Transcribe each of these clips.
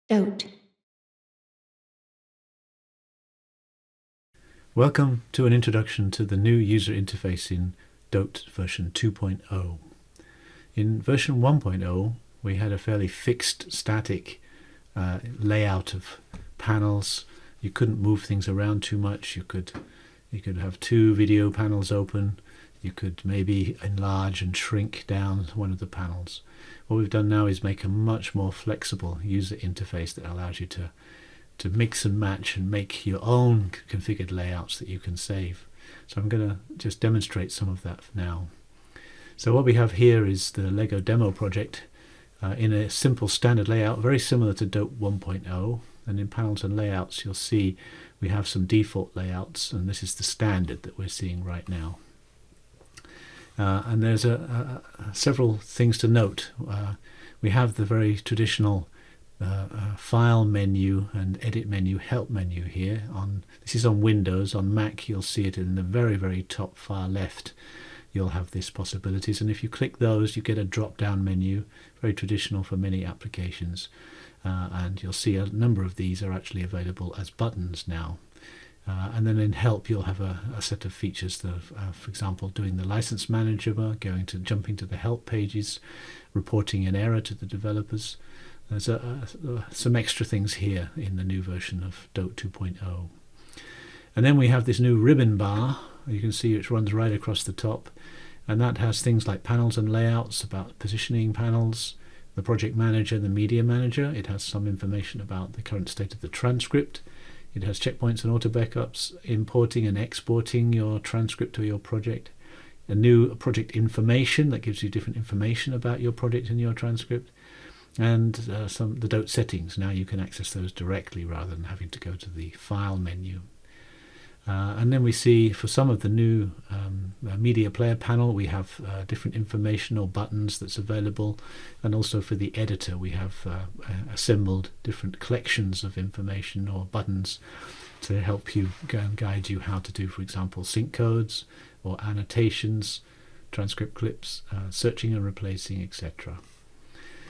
DOTE. Welcome to an introduction to the new user interface in DOTE version 2.0. In version 1.0 we had a fairly fixed, static layout of panels. You couldn't move things around too much. You could have two video panels open. You could maybe enlarge and shrink down one of the panels. What we've done now is make a much more flexible user interface that allows you to mix and match and make your own configured layouts that you can save. So I'm going to just demonstrate some of that now. So what we have here is the Lego demo project in a simple standard layout, very similar to DOTE 1.0. And in panels and layouts you'll see we have some default layouts, and this is the standard that we're seeing right now. And there's several things to note. We have the very traditional file menu and edit menu, help menu here. This is on Windows. On Mac you'll see it in the very top far left. You'll have these possibilities, and if you click those you get a drop down menu, very traditional for many applications, and you'll see a number of these are actually available as buttons now. And then in help you'll have a set of features that, for example, doing the license manager, jumping to the help pages, reporting an error to the developers. There's some extra things here in the new version of DOTE 2.0. And then we have this new ribbon bar. You can see it runs right across the top, and that has things like panels and layouts, about positioning panels, the project manager, the media manager. It has some information about the current state of the transcript. It has checkpoints and auto backups, importing and exporting your transcript or your project. A new project information that gives you different information about your project and your transcript. And the DOTE settings. Now you can access those directly rather than having to go to the file menu. And then we see for some of the new media player panel we have different information or buttons that's available, and also for the editor we have assembled different collections of information or buttons to help you and guide you how to do, for example, sync codes or annotations, transcript clips, searching and replacing, etc.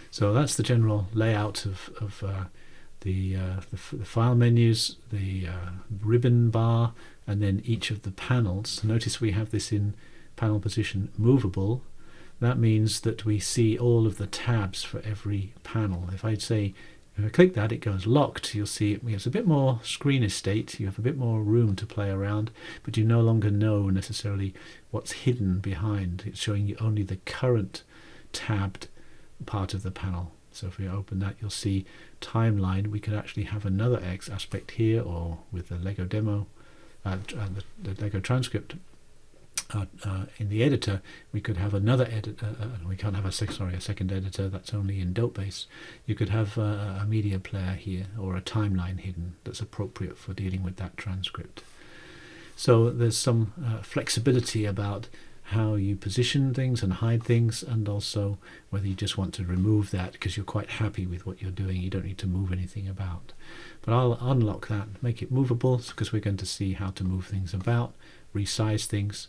So that's the general layout of the file menus, the ribbon bar, and then each of the panels. Notice we have this in panel position movable. That means that we see all of the tabs for every panel. If I click that, it goes locked. You'll see it has a bit more screen estate. You have a bit more room to play around, but you no longer know necessarily what's hidden behind. It's showing you only the current tabbed part of the panel. So if we open that, you'll see timeline. We could actually have another X aspect here, or with the Lego demo, the Lego transcript in the editor, we could have another editor. We can't have a second editor. That's only in DOTE base. You could have a media player here, or a timeline hidden that's appropriate for dealing with that transcript. So there's some flexibility about how you position things and hide things, and also whether you just want to remove that because you're quite happy with what you're doing. You don't need to move anything about. But I'll unlock that, make it movable, because we're going to see how to move things about, resize things.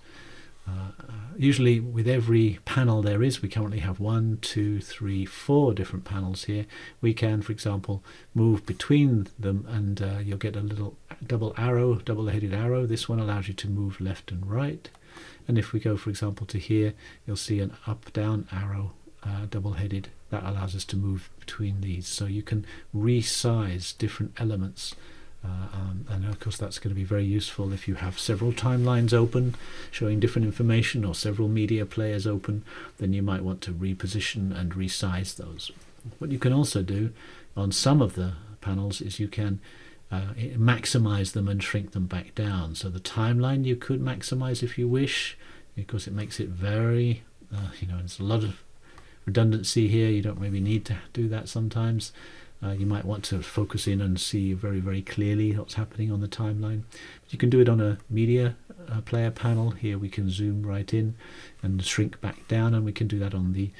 Usually with every panel we currently have 1, 2, 3, 4 different panels here. We can, for example, move between them, and you'll get a little double-headed arrow. This one allows you to move left and right. And if we go, for example, to here, you'll see an up-down arrow, double-headed. That allows us to move between these. So you can resize different elements. And of course that's going to be very useful if you have several timelines open showing different information, or several media players open. Then you might want to reposition and resize those. What you can also do on some of the panels is you can maximize them and shrink them back down. So the timeline you could maximize if you wish, because it makes it very there's a lot of redundancy here. You don't maybe need to do that sometimes. You might want to focus in and see very clearly what's happening on the timeline. But you can do it on a media player panel. Here we can zoom right in and shrink back down, and we can do that on the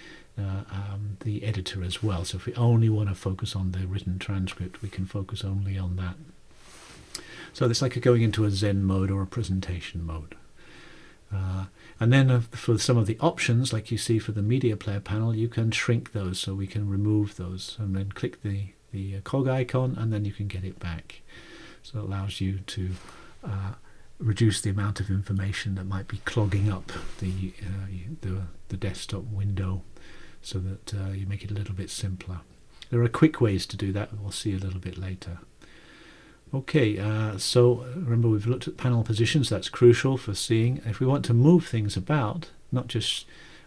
editor as well. So if we only want to focus on the written transcript, we can focus only on that. So it's like going into a Zen mode or a presentation mode. And then for some of the options, like you see for the media player panel, you can shrink those, so we can remove those, and then click the the cog icon, and then you can get it back. So it allows you to reduce the amount of information that might be clogging up the desktop window, so that you make it a little bit simpler. There are quick ways to do that, we'll see a little bit later. Okay, so remember we've looked at panel positions, that's crucial for seeing. If we want to move things about, not just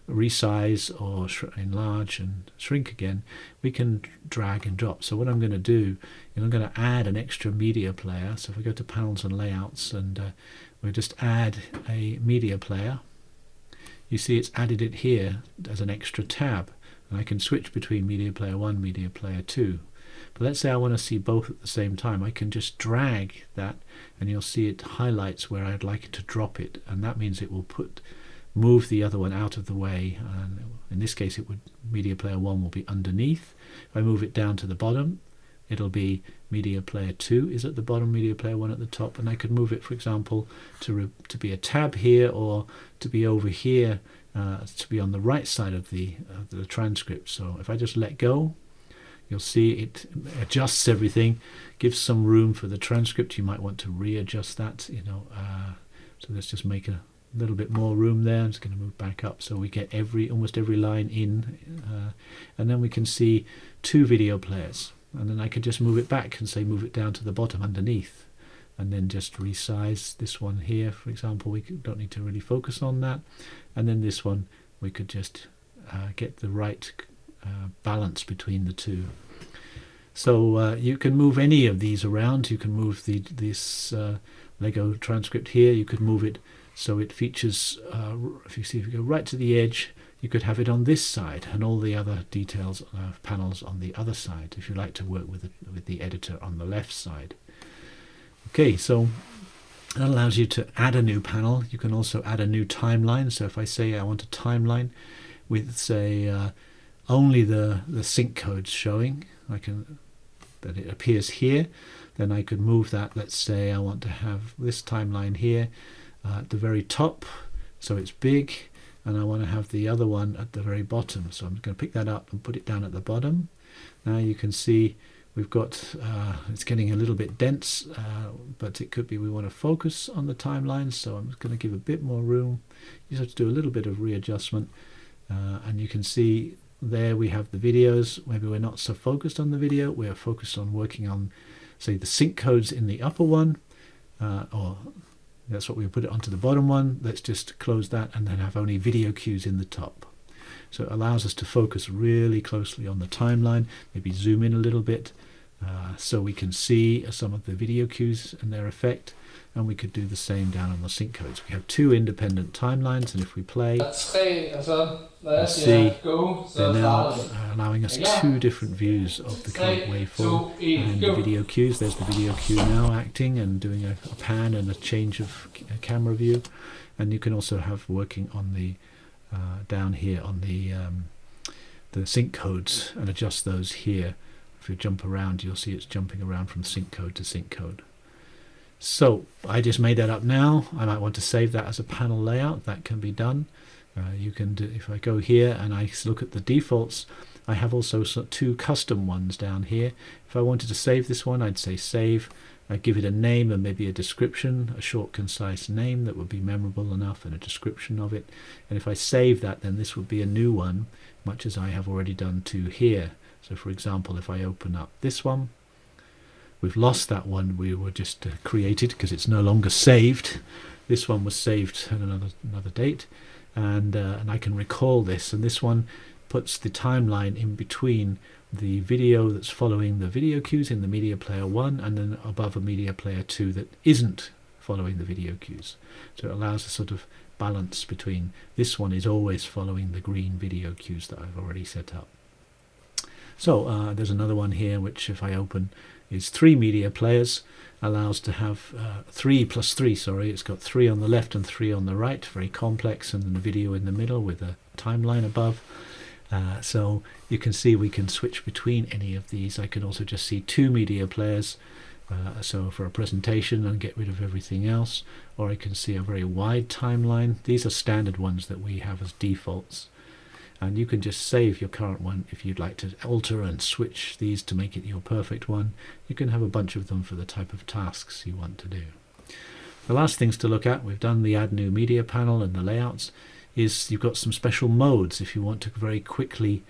resize or enlarge and shrink again, we can drag and drop. So what I'm going to do is I'm going to add an extra media player. So if we go to panels and layouts, and we'll just add a media player, you see it's added it here as an extra tab, and I can switch between media player 1, media player 2. But let's say I want to see both at the same time. I can just drag that, and you'll see it highlights where I'd like it to drop it, and that means it will move the other one out of the way. And in this case, it would media player 1 will be underneath. If I move it down to the bottom, it'll be media player 2 is at the bottom, media player 1 at the top, and I could move it, for example, to be a tab here, or to be over here, to be on the right side of the transcript. So if I just let go, you'll see it adjusts everything, gives some room for the transcript. You might want to readjust that, so let's just make a little bit more room there. I'm just going to move back up so we get almost every line in, and then we can see 2 video players, and then I could just move it back and say move it down to the bottom underneath, and then just resize this one here, for example. We don't need to really focus on that, and then this one we could just get the right balance between the two. So you can move any of these around. You can move this Lego transcript here. You could move it so it features, if you go right to the edge, you could have it on this side, and all the other details of panels on the other side, if you like to work with the editor on the left side. Okay, so that allows you to add a new panel. You can also add a new timeline. So if I say I want a timeline with, say, only the sync codes showing, that it appears here, then I could move that. Let's say I want to have this timeline here at the very top, so it's big, and I want to have the other one at the very bottom. So I'm going to pick that up and put it down at the bottom. Now you can see we've got, it's getting a little bit dense, but it could be we want to focus on the timeline, so I'm going to give a bit more room. You just have to do a little bit of readjustment, and you can see there we have the videos. Maybe we're not so focused on the video, we're focused on working on, say, the sync codes in the upper one, or that's what we put it onto the bottom one. Let's just close that and then have only video cues in the top. So it allows us to focus really closely on the timeline, maybe zoom in a little bit, so we can see some of the video cues and their effect, and we could do the same down on the sync codes. We have 2 independent timelines, and if we play, you'll see they're now allowing us 2 different views of the current waveform and the video cues. There's the video cue now acting and doing a pan and a change of camera view, and you can also have working on the down here on the sync codes and adjust those here. If you jump around, you'll see it's jumping around from sync code to sync code. So I just made that up now. I might want to save that as a panel layout. That can be done. You can do, if I go here and I look at the defaults, I have also 2 custom ones down here. If I wanted to save this one, I'd say save. I'd give it a name and maybe a description, a short concise name that would be memorable enough, and a description of it. And if I save that, then this would be a new one, much as I have already done 2 here. So for example, if I open up this one, we've lost that one we were just created because it's no longer saved. This one was saved at another date, and I can recall this, and this one puts the timeline in between the video that's following the video cues in the media player 1, and then above a media player 2 that isn't following the video cues. So it allows a sort of balance between this one is always following the green video cues that I've already set up. So there's another one here which, if I open, is 3 media players, allows to have 3 plus 3, sorry, it's got 3 on the left and 3 on the right, very complex, and then the video in the middle with a timeline above. So you can see we can switch between any of these. I can also just see 2 media players, so for a presentation, and get rid of everything else, or I can see a very wide timeline. These are standard ones that we have as defaults. and you can just save your current one. If you'd like to alter and switch these to make it your perfect one, you can have a bunch of them for the type of tasks you want to do. The last things to look at, we've done the add new media panel and the layouts, is you've got some special modes if you want to very quickly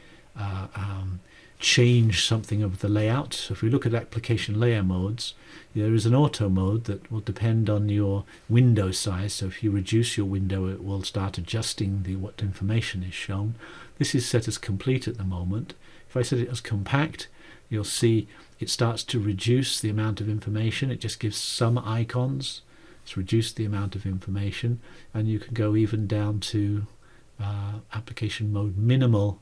change something of the layout. So if we look at application layer modes, there is an auto mode that will depend on your window size. So if you reduce your window, it will start adjusting what information is shown. This is set as complete at the moment. If I set it as compact, you'll see it starts to reduce the amount of information. It just gives some icons. It's reduced the amount of information, and you can go even down to application mode minimal,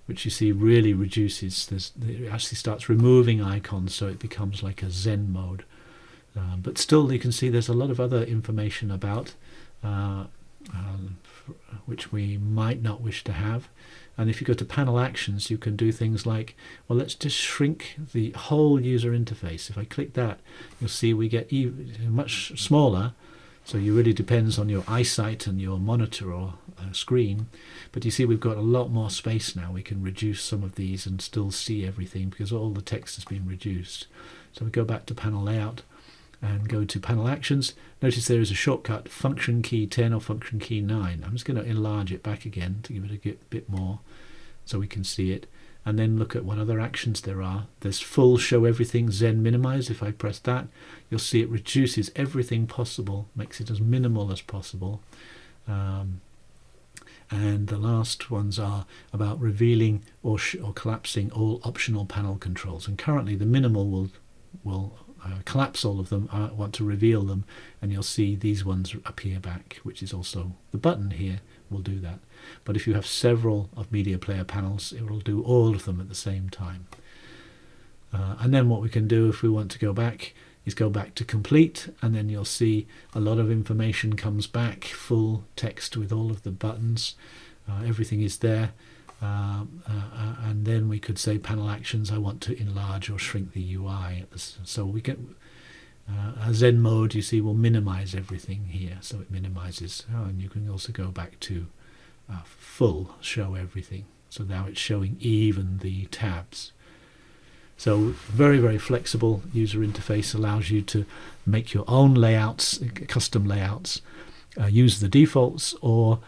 which you see really reduces this. It actually starts removing icons, so it becomes like a Zen mode. But still, you can see there's a lot of other information about which we might not wish to have. And if you go to panel actions, you can do things like, well, let's just shrink the whole user interface. If I click that, you'll see we get much smaller. So it really depends on your eyesight and your monitor or screen. But you see we've got a lot more space now. We can reduce some of these and still see everything because all the text has been reduced. So we go back to panel layout and go to panel actions. Notice there is a shortcut, function key 10 or function key 9. I'm just going to enlarge it back again to give it a bit more so we can see it. And then look at what other actions there are. There's full show everything, Zen minimize. If I press that, you'll see it reduces everything possible, makes it as minimal as possible. And the last ones are about revealing or collapsing all optional panel controls. And currently the minimal will collapse all of them. I want to reveal them, and you'll see these ones appear back, which is also the button here will do that. But if you have several of media player panels, it will do all of them at the same time. And then what we can do if we want to go back is go back to complete, and then you'll see a lot of information comes back, full text with all of the buttons. Everything is there. And then we could say panel actions, I want to enlarge or shrink the UI. So we get a Zen mode, you see, will minimize everything here. So it minimizes, and you can also go back to full show everything. So now it's showing even the tabs. So very, very flexible user interface, allows you to make your own layouts, custom layouts, use the defaults, or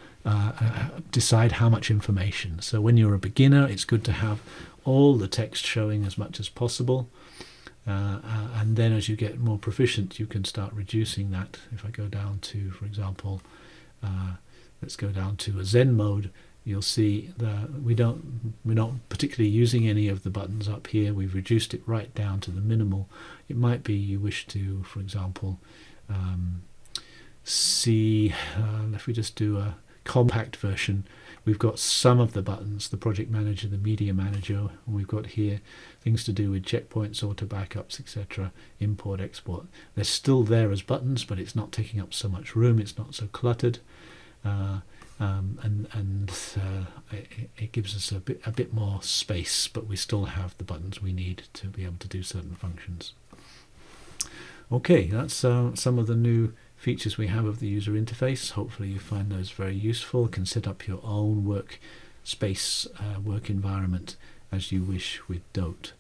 decide how much information. So when you're a beginner, it's good to have all the text showing as much as possible. And then as you get more proficient, you can start reducing that. If I go down to, for example, let's go down to a Zen mode, you'll see that we're not particularly using any of the buttons up here. We've reduced it right down to the minimal. It might be you wish to, for example, see, if we just do a compact version, we've got some of the buttons, the project manager, the media manager, and we've got here things to do with checkpoints, auto backups, etc., import, export. They're still there as buttons, but it's not taking up so much room, it's not so cluttered, it gives us a bit more space, but we still have the buttons we need to be able to do certain functions. Okay, that's some of the new features we have of the user interface. Hopefully you find those very useful. You can set up your own workspace, work environment as you wish with DOTE.